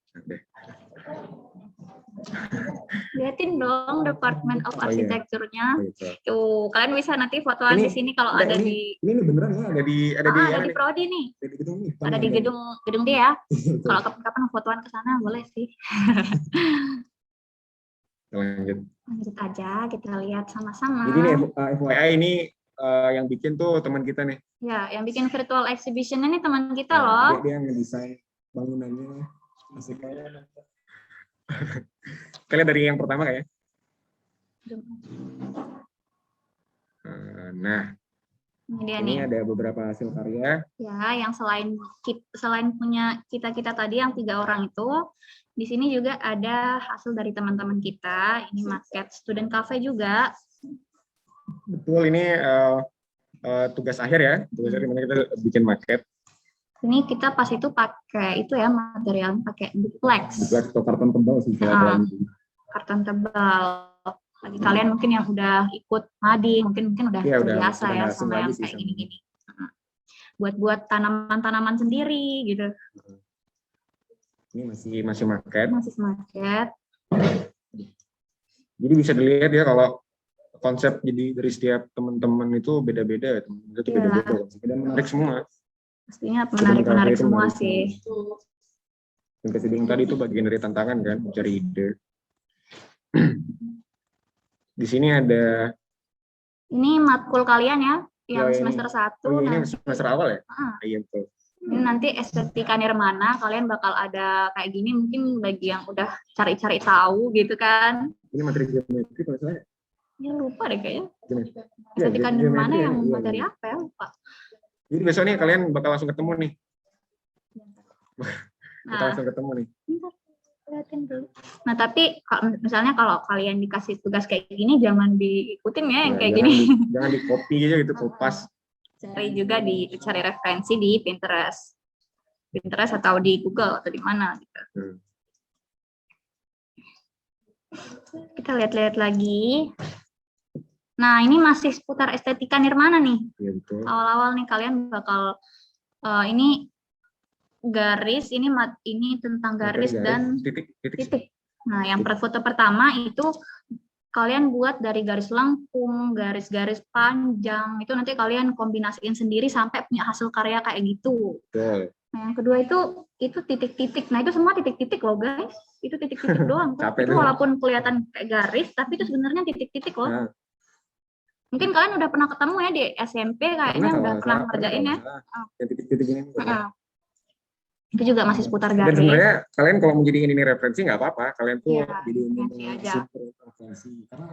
Liatin dong Department of Architecture-nya. Iya. Tuh, kalian bisa nanti fotoan di sini kalau ada di ini beneran ya, ada di prodi nih. Ada di gedung nih. Ada di gedung dia ya. Kalau kapan-kapan fotoan ke sana boleh sih. Lanjut aja, kita lihat sama-sama. Jadi nih FYI ini yang bikin tuh teman kita nih. Ya, yang bikin virtual exhibition ini teman kita loh. Dia ngedesain bangunannya. Asik banget. Kalian dari yang pertama kayak. Nah, ini ada beberapa hasil karya. Ya, yang selain punya kita tadi yang 3 orang itu, di sini juga ada hasil dari teman-teman kita. Ini maket student cafe juga. Betul, ini tugas akhir ya, tugas akhir dimana kita bikin maket. Ini kita pas itu pakai itu ya, material pakai duplex. Duplex atau karton tebal sih. Karton tebal. Bagi kalian mungkin yang udah ikut mading, mungkin udah biasa ya sama yang kayak gini-gini. Buat tanaman-tanaman sendiri gitu. Ini masih maket. Masih maket. Jadi bisa dilihat ya kalau konsep jadi dari setiap teman-teman itu beda-beda, dan menarik semua. Pastinya menarik semua sih. Yang saya bilang tadi itu bagian dari tantangan kan, mencari ide. Di sini ada. Ini matkul kalian ya, yang semester 1. Ini semester awal ya? Iya betul. Ini nanti estetika nirmana, kalian bakal ada kayak gini, mungkin bagi yang udah cari-cari tahu gitu kan. Ini materi geometri kalau saya. Ya lupa deh kayaknya. Estetika nirmana yang materi apa ya, lupa. Jadi besok nih kalian bakal langsung ketemu nih. Langsung ketemu nih. Lihatin dulu. Nah, tapi misalnya kalau kalian dikasih tugas kayak gini, jangan diikutin ya yang kayak gini. Jangan di copy aja gitu, kopas. Cari referensi di Pinterest atau di Google atau di mana gitu. Kita lihat-lihat lagi. Nah, ini masih seputar estetika nirmana nih. Ya, betul. Awal-awal nih kalian bakal ini garis, ini tentang garis dan titik. Nah, yang foto pertama itu kalian buat dari garis lengkung, garis-garis panjang, itu nanti kalian kombinasiin sendiri sampai punya hasil karya kayak gitu. Betul. Nah, yang kedua itu titik-titik. Nah, itu semua titik-titik loh, guys. Itu titik-titik doang. Itu walaupun kelihatan kayak garis, tapi itu sebenarnya titik-titik loh. Nah. Mungkin kalian udah pernah ketemu ya di SMP, kayaknya udah pernah ngerjain ya. Titik-titik ini. Itu juga masih seputar garis. Dan sebenarnya kalian kalau mau jadiin ini referensi nggak apa-apa. Kalian tuh jadi aja. Karena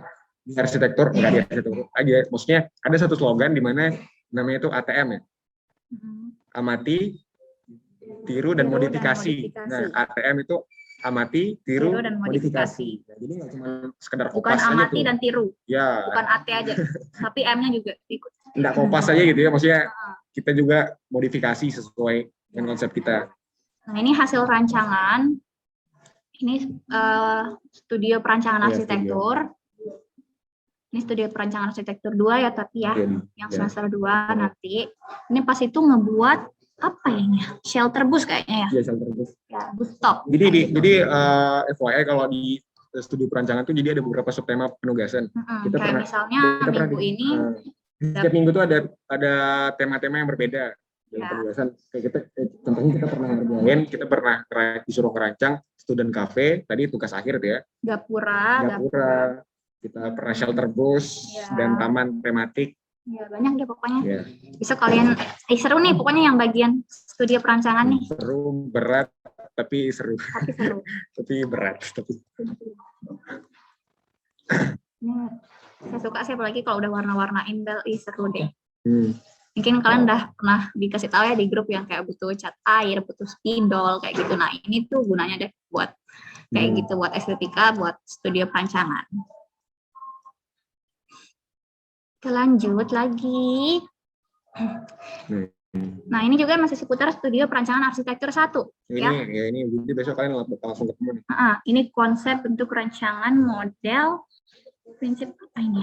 di arsitektur, nggak di arsitektur aja. Maksudnya ada satu slogan di mana namanya itu ATM ya. Amati, tiru, dan modifikasi. Nah, ATM itu amati, tiru, dan modifikasi. Nah, jadi nggak cuma sekedar kopas aja. Bukan amati dan tiru. Ya. Bukan AT aja. Tapi M-nya juga ikut. Nggak kopas aja gitu ya. Maksudnya kita juga modifikasi sesuai dengan konsep kita. Nah, ini hasil rancangan Ini studio perancangan Iya, arsitektur. Ini studio perancangan arsitektur 2 ya, tapi ya, yang semester 2 nanti. Ini pas itu ngebuat apa ini? Shelter bus kayaknya ya. Iya, shelter bus. Ya, bus stop. Jadi FYI kalau di studi perancangan tuh jadi ada beberapa subtema penugasan. Kita kayak pernah, misalnya minggu ini setiap minggu tuh ada tema-tema yang berbeda dalam penugasan. Kayak contohnya kita pernah disuruh merancang student cafe, tadi tugas akhir tuh ya. Gapura. Kita pernah shelter bus dan taman tematik. Ya, banyak deh pokoknya. Ya. Bisa kalian, seru nih pokoknya yang bagian studi perancangan nih. Seru, berat, tapi seru. Tapi seru. Tapi berat. Saya suka sih apalagi kalau udah warna-warnain bel, seru deh. Mungkin kalian udah pernah dikasih tahu ya di grup yang kayak butuh cat air, butuh spidol kayak gitu. Nah ini tuh gunanya deh buat kayak gitu, buat estetika, buat studio perancangan. Kita lanjut lagi. Nah ini juga masih seputar studio perancangan arsitektur 1. Ini jadi besok kalian langsung ketemu nih. Ini konsep bentuk rancangan model prinsip apa ini?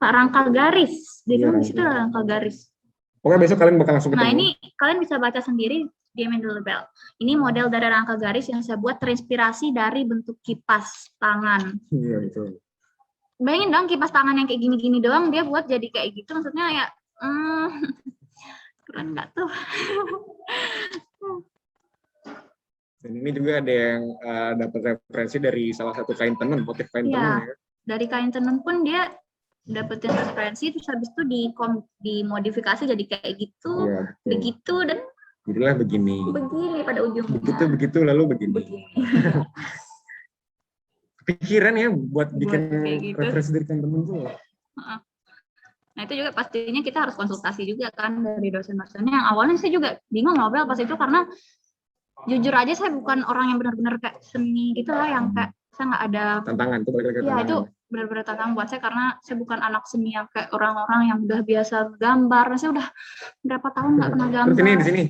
Rangkal garis. Jadi di situ ada rangkal garis. Pokoknya besok kalian bakal langsung ketemu. Nah ini kalian bisa baca sendiri di dulu bel. Ini model dari rangkal garis yang saya buat terinspirasi dari bentuk kipas tangan. Iya betul. Bayangin dong kipas tangan yang kayak gini-gini doang dia buat jadi kayak gitu, maksudnya ya keren nggak tuh? Dan ini juga ada yang dapat referensi dari salah satu kain tenun, motif kain tenun ya. Dari kain tenun pun dia dapetin referensi, terus habis itu dimodifikasi jadi kayak gitu, begitu dan jadilah begini pada ujungnya. Begitu lalu begini. Pikiran ya buat bikin gitu. Referensi dari teman-teman tuh. Nah itu juga pastinya kita harus konsultasi juga kan dari dosen-dosennya. Yang awalnya saya juga bingung ngobrol pas itu karena jujur aja saya bukan orang yang benar-benar kayak seni gitu lah, yang kayak saya nggak ada tantangan tuh. Ya itu benar-benar tantangan buat saya karena saya bukan anak seni yang kayak orang-orang yang udah biasa gambar. Saya udah berapa tahun nggak pernah gambar. Terus ini di sini,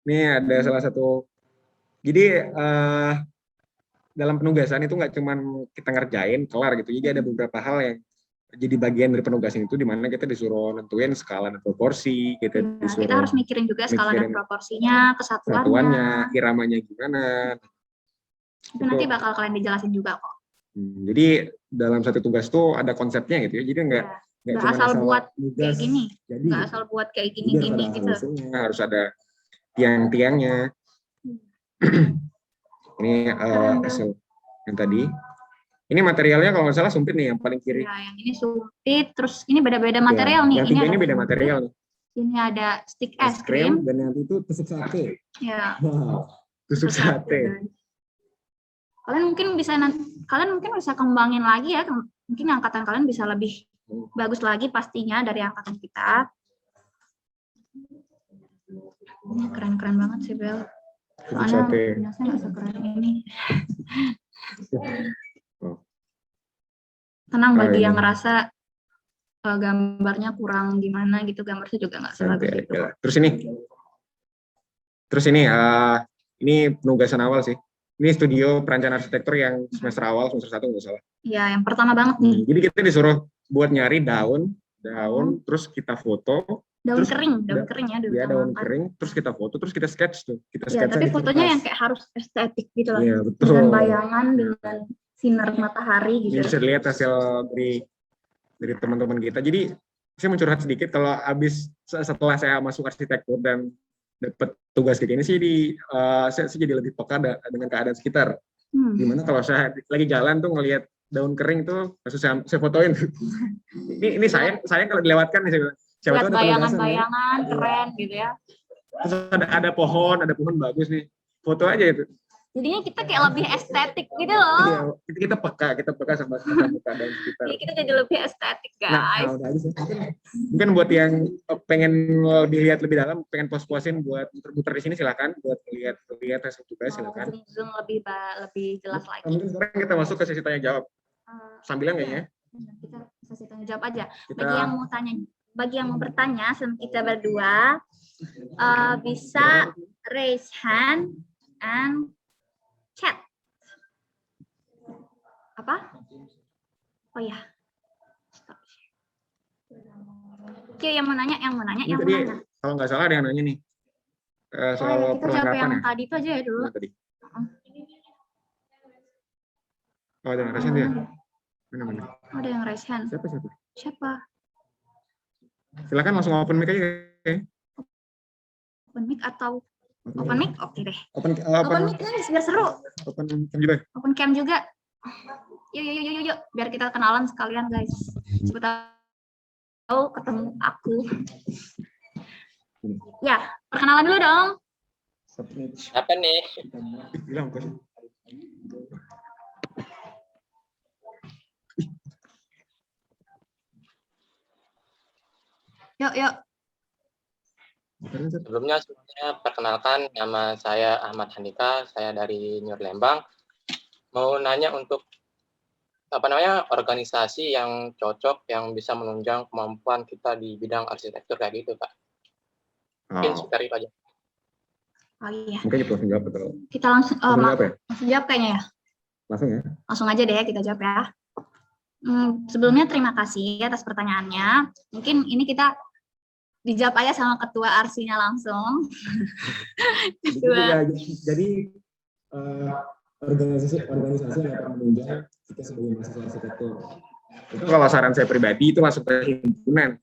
ini ada salah satu. Jadi dalam penugasan itu nggak cuma kita ngerjain kelar gitu, jadi ada beberapa hal yang jadi bagian dari penugasan itu di mana kita disuruh nentuin skala dan proporsi, kita harus mikirin juga skala dan proporsinya, kesatuannya, iramanya gimana. Itu nanti bakal kalian dijelasin juga kok. Jadi dalam satu tugas tuh ada konsepnya gitu ya, jadi nggak asal buat kayak gini, nggak asal buat kayak gini gitu. Harus ada tiang-tiangnya. Ini hasil yang tadi. Ini materialnya kalau nggak salah sumpit nih, yang paling kiri. Ya, yang ini sumpit, terus ini beda-beda material nih. Yang tiga ini beda material nih. Ini ada stick es krim. Dan yang itu tusuk sate. Ya. Wow, tusuk sate. Kalian mungkin bisa kembangin lagi ya. Mungkin angkatan kalian bisa lebih bagus lagi pastinya dari angkatan kita. Ini keren-keren banget sih Bel. Soalnya biasanya nggak sekeren ini. Tenang bagi yang ngerasa gambarnya kurang gimana gitu, gambarnya juga nggak sebagus itu. Terus ini penugasan awal sih. Ini studio perancangan arsitektur yang semester awal, semester 1 nggak salah. Iya, yang pertama banget nih. Jadi kita disuruh buat nyari daun, terus kita foto. Daun kering ya. Iya, daun kering, terus kita foto, terus kita sketch tuh. Tapi fotonya yang kayak harus estetik gitu loh. Iya, betul. Dengan bayangan, dengan sinar matahari gitu. Jadi bisa lihat hasil dari teman-teman kita. Jadi saya mencurhat sedikit, kalau setelah saya masuk arsitektur dan dapat tugas kayak gini sih, saya jadi lebih peka dengan keadaan sekitar. Dimana kalau saya lagi jalan tuh ngelihat daun kering tuh, maksud saya fotoin. ini sayang kalau dilewatkan nih. Lihat bayangan-bayangan keren gitu ya. Terus ada pohon bagus nih. Foto aja itu. Jadinya kita kayak lebih estetik gitu loh. Iya, kita peka sama keadaan sekitar. Jadi kita jadi lebih estetik, guys. Nah, udah aja. Mungkin buat yang pengen dilihat lebih dalam, pengen puas-puasin buat muter-muter di sini silakan, buat lihat hasil tugas silakan. Zoom lebih jelas lagi. Mungkin sekarang kita masuk ke sesi tanya jawab. Sambilan kayaknya. Kita sesi tanya jawab aja. Bagi yang mau bertanya sama kita berdua, bisa raise hand and chat. Apa? Oh ya. Stop. Oke, yang mau nanya. Ini tadi kalau nggak salah ada yang nanya nih soal Kita jawab perlengkapan yang ya. tadi itu aja ya dulu. Nah, tadi. Oh, ada yang raise hand ya? Mana? Oh, ada yang raise hand. Siapa? Silakan langsung open mic aja. Open mic atau open mic? Oke deh. Open Mic guys, biar seru. Open cam juga. Open cam juga. Yuk. Biar kita kenalan sekalian guys. Siapa tahu ketemu aku. Ya, perkenalan dulu dong. Apa nih? Bilang kok. Yuk. Sebelumnya perkenalkan, nama saya Ahmad Handika, saya dari Nyur Lembang. Mau nanya untuk organisasi yang cocok yang bisa menunjang kemampuan kita di bidang arsitektur kayak gitu, Pak. Mungkin sekitar itu aja. Oh iya. Mungkin itu langsung jawab betul. Kita langsung Jawab ya? langsung jawab kayaknya ya. Langsung ya. Langsung aja deh kita jawab ya. Sebelumnya terima kasih atas pertanyaannya. Mungkin ini kita dijawab aja sama ketua arsinya langsung. Jadi organisasi yang akan menunjang kita sebagai mahasiswa arsitektur. Itu kalau saran saya pribadi itu masuk ke himpunan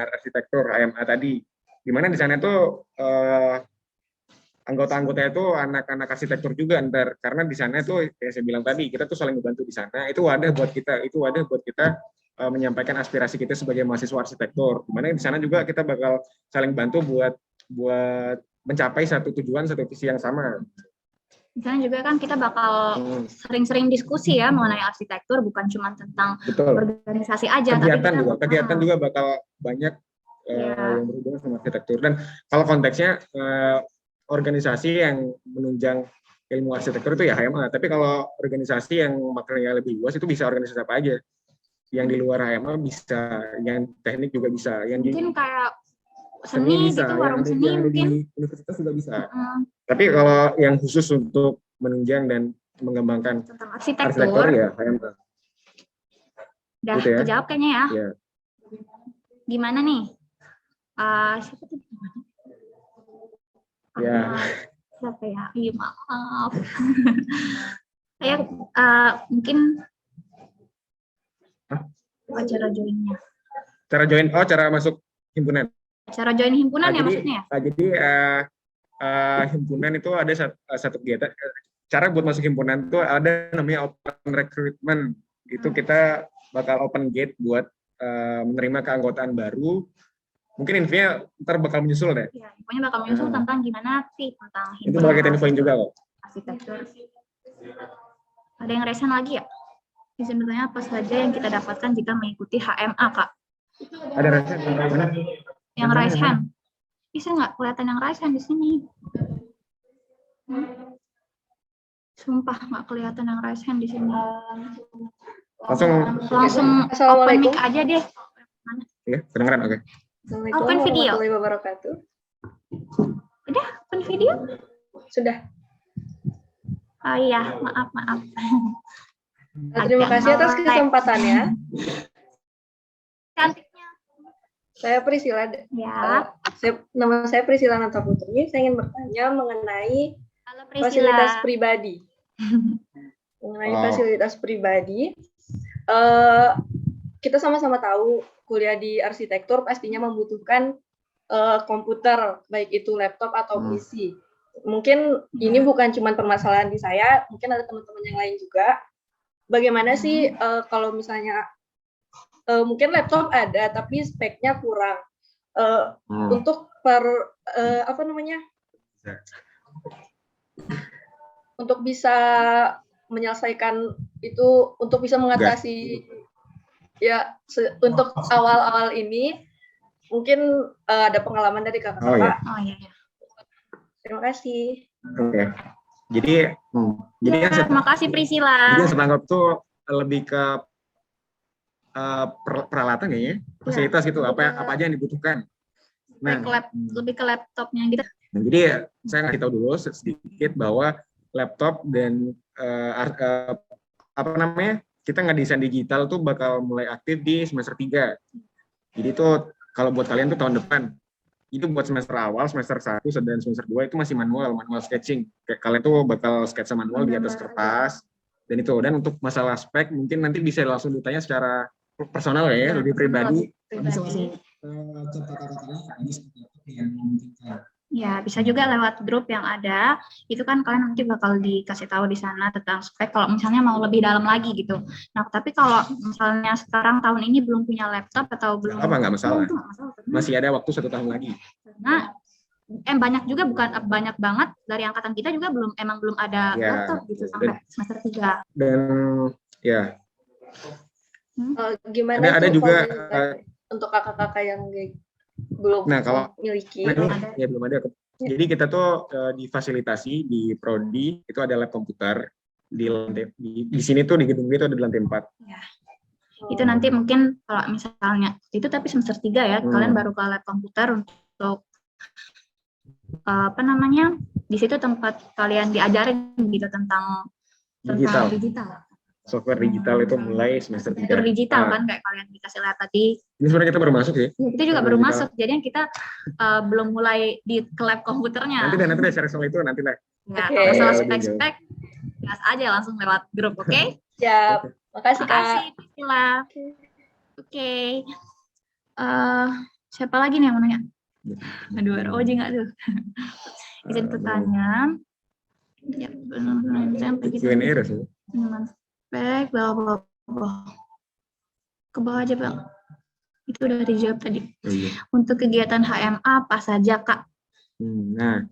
arsitektur HMA tadi. Di mana di sana itu anggota-anggotanya itu anak-anak arsitektur juga ntar, karena di sana itu kayak saya bilang tadi, kita tuh saling membantu di sana. Itu wadah buat kita menyampaikan aspirasi kita sebagai mahasiswa arsitektur. Dimana di sana juga kita bakal saling bantu buat mencapai satu tujuan, satu visi yang sama. Di sana juga kan kita bakal sering-sering diskusi ya mengenai arsitektur, bukan cuma tentang organisasi aja. Kegiatan juga bakal banyak yang berhubungan sama arsitektur. Dan kalau konteksnya organisasi yang menunjang ilmu arsitektur itu ya HMA. Tapi kalau organisasi yang maknanya lebih luas itu bisa organisasi apa aja. Yang di luar HMA bisa, yang teknik juga bisa, yang mungkin kayak seni bisa, gitu, warung seni yang mungkin di universitas juga bisa. Tapi kalau yang khusus untuk menunjang dan mengembangkan tentang arsitektur ya HMA. Udah gitu ya? Kejawab kayaknya ya. Ya. Gimana nih? Siapa tuh? Ya. Siapa ya? Iya, maaf. Saya mungkin cara joinnya. Cara masuk himpunan. Cara join himpunan ya maksudnya? Jadi himpunan itu ada satu kegiatan. Cara buat masuk himpunan itu ada namanya open recruitment. Itu kita bakal open gate buat menerima keanggotaan baru. Mungkin infonya ntar bakal menyusul deh. Ya, infonya bakal menyusul tentang gimana sih tentang himpunan. Itu bakal kita infoin juga kok. Arsitektur. Ada yang resign lagi ya? Izin bertanya apa saja yang kita dapatkan jika mengikuti HMA, Kak? Ada resign mana? Yang raise hand. Bisa nggak kelihatan yang raise hand di sini? Sumpah nggak kelihatan yang raise hand di sini. Langsung open mic aja deh. Iya, kedengeran, oke. Assalamualaikum Open video. warahmatullahi wabarakatuh. Udah, open video? Sudah. Oh iya, maaf. Terima kasih atas kesempatannya. Cantiknya. Saya Priscila. Ya. Nama saya Priscila Nata Putri. Saya ingin bertanya mengenai Halo, Priscila. fasilitas pribadi. Fasilitas pribadi. Kita sama-sama tahu kuliah di arsitektur pastinya membutuhkan komputer, baik itu laptop atau PC. Mungkin ini bukan cuma permasalahan di saya, mungkin ada teman-teman yang lain juga. Bagaimana sih kalau misalnya mungkin laptop ada tapi speknya kurang untuk untuk bisa menyelesaikan itu, untuk bisa mengatasi untuk awal-awal ini mungkin ada pengalaman dari kakak-kakak. Oh iya. Terima kasih. Oke. Jadi terima kasih Priscila. Jadi yang setangkap tuh lebih ke peralatan kayaknya, fasilitas gitu, apa aja yang dibutuhkan. Nah, lebih ke laptopnya gitu. Nah, jadi saya ngasih tahu dulu sedikit bahwa laptop dan apa namanya, kita ngedesain digital tuh bakal mulai aktif di semester 3. Jadi tuh kalau buat kalian tuh tahun depan, itu buat semester awal, semester 1 dan semester 2 itu masih manual sketching. Kayak kalian tuh bakal sketsa manual di atas kertas, dan itu. Dan untuk masalah spek, mungkin nanti bisa langsung ditanya secara personal ya, lebih pribadi. Bisa langsung cek kata-katanya, ini seperti apa yang memungkinkan. Ya, bisa juga lewat grup yang ada. Itu kan kalian nanti bakal dikasih tahu di sana tentang spek kalau misalnya mau lebih dalam lagi gitu. Nah, tapi kalau misalnya sekarang tahun ini belum punya laptop atau belum, Nggak masalah. itu nggak masalah. Masih ada waktu 1 tahun lagi. Karena banyak juga, bukan banyak banget dari angkatan kita juga belum ada Ya, laptop gitu sampai semester 3. Dan ya, Gimana ada tuh juga untuk kakak-kakak yang belum Nah, kalau memiliki? ya belum ada. Jadi kita tuh difasilitasi di prodi itu ada lab komputer di lantai, di sini tuh di gedung itu ada di lantai 4. Ya. Itu nanti mungkin kalau misalnya itu tapi semester 3 ya, kalian baru ke lab komputer untuk apa namanya? Di situ tempat kalian diajarin gitu tentang digital. Software digital itu mulai semester 3. Fitur digital kan kayak kalian dikasih lihat tadi. Ini sebenarnya kita baru masuk ya. Kita juga baru masuk. Jadi kita belum mulai di lab komputernya. Nanti deh share soal itu nanti deh. Ya, Oke. kalau soal spek-spek gas aja langsung lewat grup, oke? Siap. Makasih, Kak. Makasih, Priscilla. Oke. Siapa lagi nih yang mau nanya? Aduh, ada Oji nggak tuh? Izin bertanya. Ya, sampai gitu. Q&A rasanya. Spek, bla. Ke bawah aja, Bang. Itu udah dijawab tadi. Oh, iya. Untuk kegiatan HMA apa saja, Kak? Nah,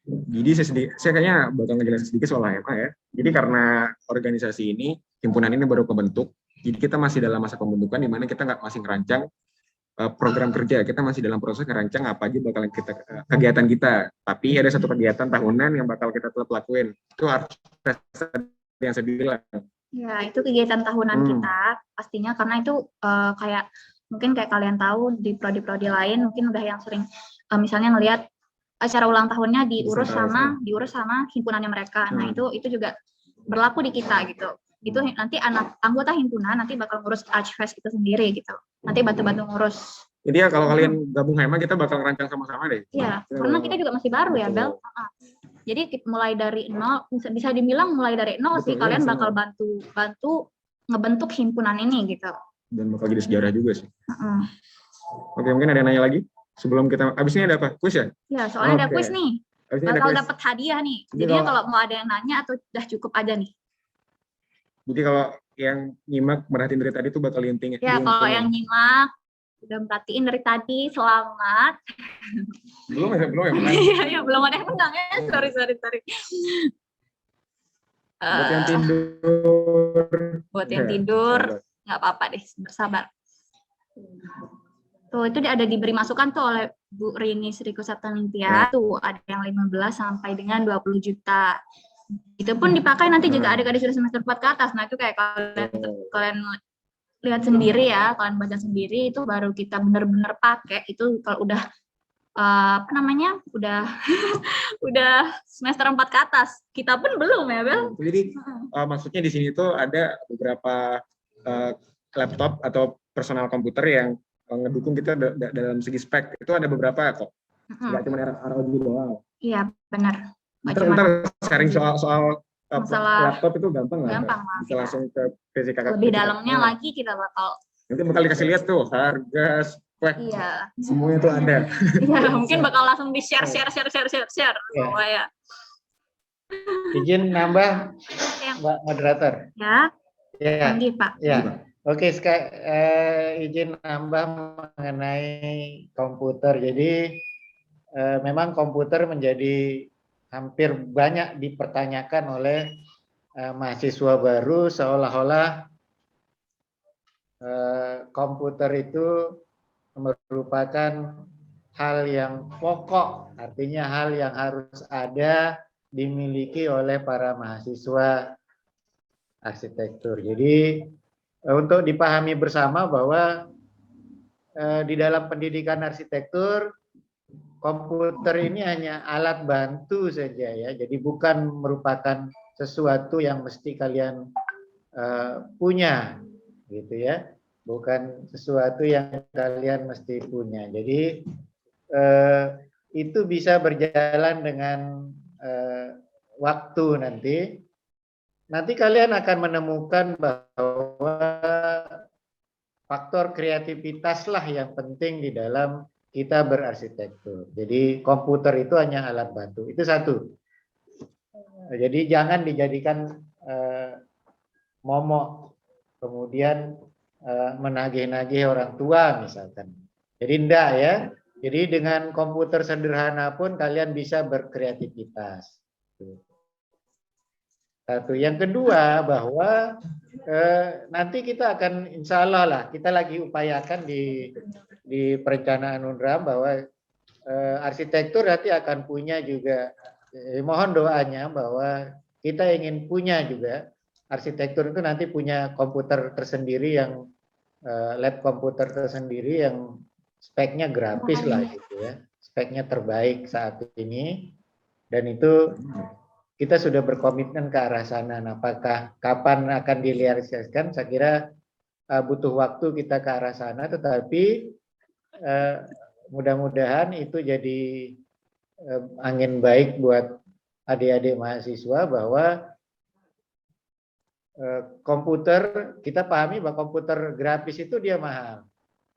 jadi saya kayaknya bakal ngejelasin sedikit soal HMA ya. Jadi karena organisasi ini, himpunan ini baru kebentuk, jadi kita masih dalam masa pembentukan di mana kita masih ngerancang program kerja. Kita masih dalam proses ngerancang apa aja bakalan kegiatan kita. Tapi ada satu kegiatan tahunan yang bakal kita tetap lakuin. Itu harus yang saya bilang. Ya, itu kegiatan tahunan kita pastinya, karena itu kayak mungkin kayak kalian tahu di prodi-prodi lain mungkin udah yang sering misalnya ngelihat acara ulang tahunnya diurus sama himpunannya mereka. Nah, itu juga berlaku di kita gitu. Itu nanti anggota himpunan nanti bakal ngurus Archfest itu sendiri gitu. Nanti bantu-bantu ngurus. Jadi ya kalau kalian gabung HMA kita bakal ngerancang sama-sama deh. Iya, karena kita juga masih baru ya, Bel. Jadi mulai dari nol, bisa dibilang mulai dari nol sih, kalian bakal bantu ngebentuk himpunan ini gitu. Dan bakal jadi sejarah juga sih. Oke, mungkin ada yang nanya lagi? Sebelum kita, abis ini ada apa? Kuis ya? Ya, soalnya ada kuis nih. Abis ini ada Bakal kuis. dapat hadiah nih. Jadi Jadinya kalau mau ada yang nanya atau udah cukup aja nih? Jadi kalau yang nyimak merhatiin dari tadi tuh bakal linting ya. Kalau yang nyimak udah merhatiin dari tadi, selamat. Belum ya menang. Iya, belum ada yang menang ya. Sorry. Buat yang tidur. Buat yang tidur, nggak apa-apa deh, bersabar. Tuh, itu ada diberi masukan tuh oleh Bu Rini Sri Kusatanitia. Tuh, ada yang 15 sampai dengan 20 juta. Itu pun dipakai nanti jika adik-adik sudah semester 4 ke atas. Nah, itu kayak kalian lihat sendiri ya, kalian baca sendiri, itu baru kita benar-benar pakai. Itu kalau udah udah semester 4 ke atas. Kita pun belum ya, Bel. Jadi maksudnya di sini tuh ada beberapa laptop atau personal komputer yang ngedukung kita dalam segi spek. Itu ada beberapa kok. Nggak cuma ROG doang. Iya, benar. Ntar sharing soal masalah laptop itu gampang lah. Bisa langsung ke PC kakak. Lebih dalamnya lagi kita nanti bakal dikasih lihat tuh harga, spek. Iya. Semuanya tuh ada. Iya, mungkin bakal langsung di-share semua ya. Izin nambah, Mbak Moderator. Ya. Ya. Nanti, Pak. Ya. Oke, izin nambah mengenai komputer. Jadi memang komputer menjadi hampir banyak dipertanyakan oleh mahasiswa baru, seolah-olah komputer itu merupakan hal yang pokok, artinya hal yang harus ada dimiliki oleh para mahasiswa arsitektur. Jadi untuk dipahami bersama bahwa di dalam pendidikan arsitektur komputer ini hanya alat bantu saja ya. Jadi bukan merupakan sesuatu yang mesti kalian punya gitu ya. Bukan sesuatu yang kalian mesti punya. Jadi itu bisa berjalan dengan waktu nanti. Nanti kalian akan menemukan bahwa faktor kreativitas lah yang penting di dalam kita berarsitektur. Jadi komputer itu hanya alat bantu. Itu satu. Jadi jangan dijadikan momok, kemudian menagih-nagih orang tua misalkan. Jadi enggak ya. Jadi dengan komputer sederhana pun kalian bisa berkreativitas. Satu. Yang kedua bahwa nanti kita akan insya Allah lah, kita lagi upayakan di perencanaan UNRAM bahwa arsitektur nanti akan punya juga, mohon doanya bahwa kita ingin punya juga, arsitektur itu nanti punya komputer tersendiri yang lab komputer tersendiri yang speknya grafis lah gitu ya, speknya terbaik saat ini, dan itu kita sudah berkomitmen ke arah sana. Nah, apakah kapan akan direalisasikan? Saya kira butuh waktu kita ke arah sana, tetapi mudah-mudahan itu jadi angin baik buat adik-adik mahasiswa bahwa komputer, kita pahami bahwa komputer grafis itu dia mahal.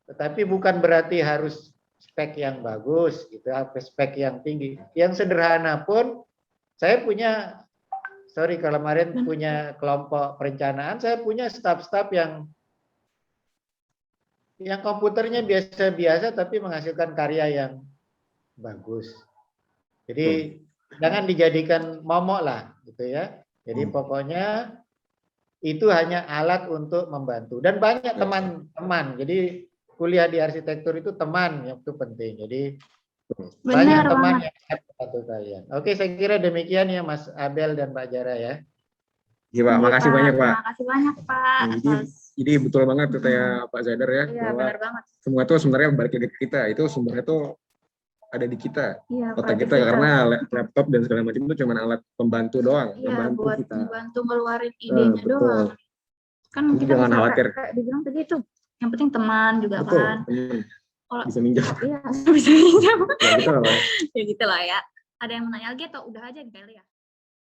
Tetapi bukan berarti harus spek yang bagus, gitu, spek yang tinggi. Yang sederhana pun, saya punya, sorry kalau kemarin punya kelompok perencanaan, saya punya staf-staf yang komputernya biasa-biasa tapi menghasilkan karya yang bagus. Jadi jangan dijadikan momok lah, gitu ya. Jadi pokoknya itu hanya alat untuk membantu. Dan banyak teman-teman. Jadi kuliah di arsitektur itu teman yang itu penting. Jadi banyak teman yang membantu kalian. Oke, saya kira demikian ya Mas Abel dan Pak Jara ya. Iya Pak, makasih banyak Pak. Terima kasih banyak Pak. Jadi betul banget katanya Pak Zadar ya, Iya, bahwa benar banget. semua itu sebenarnya balik lagi ke kita. Itu sebenarnya tuh ada di kita, Iya, otak Pak, kita, karena laptop dan segala macam itu cuma alat pembantu doang, iya, membantu buat kita. membantu ngeluarin idenya Betul. doang. Kan Jadi kita jangan bisa khawatir. kayak dibilang tadi itu. Yang penting teman juga Betul, kan. teman Kalau bisa minjam. iya, bisa minjam. Ya gitu lah. Ya gitu lah ya. Ada yang mau nanya lagi atau udah aja di ya?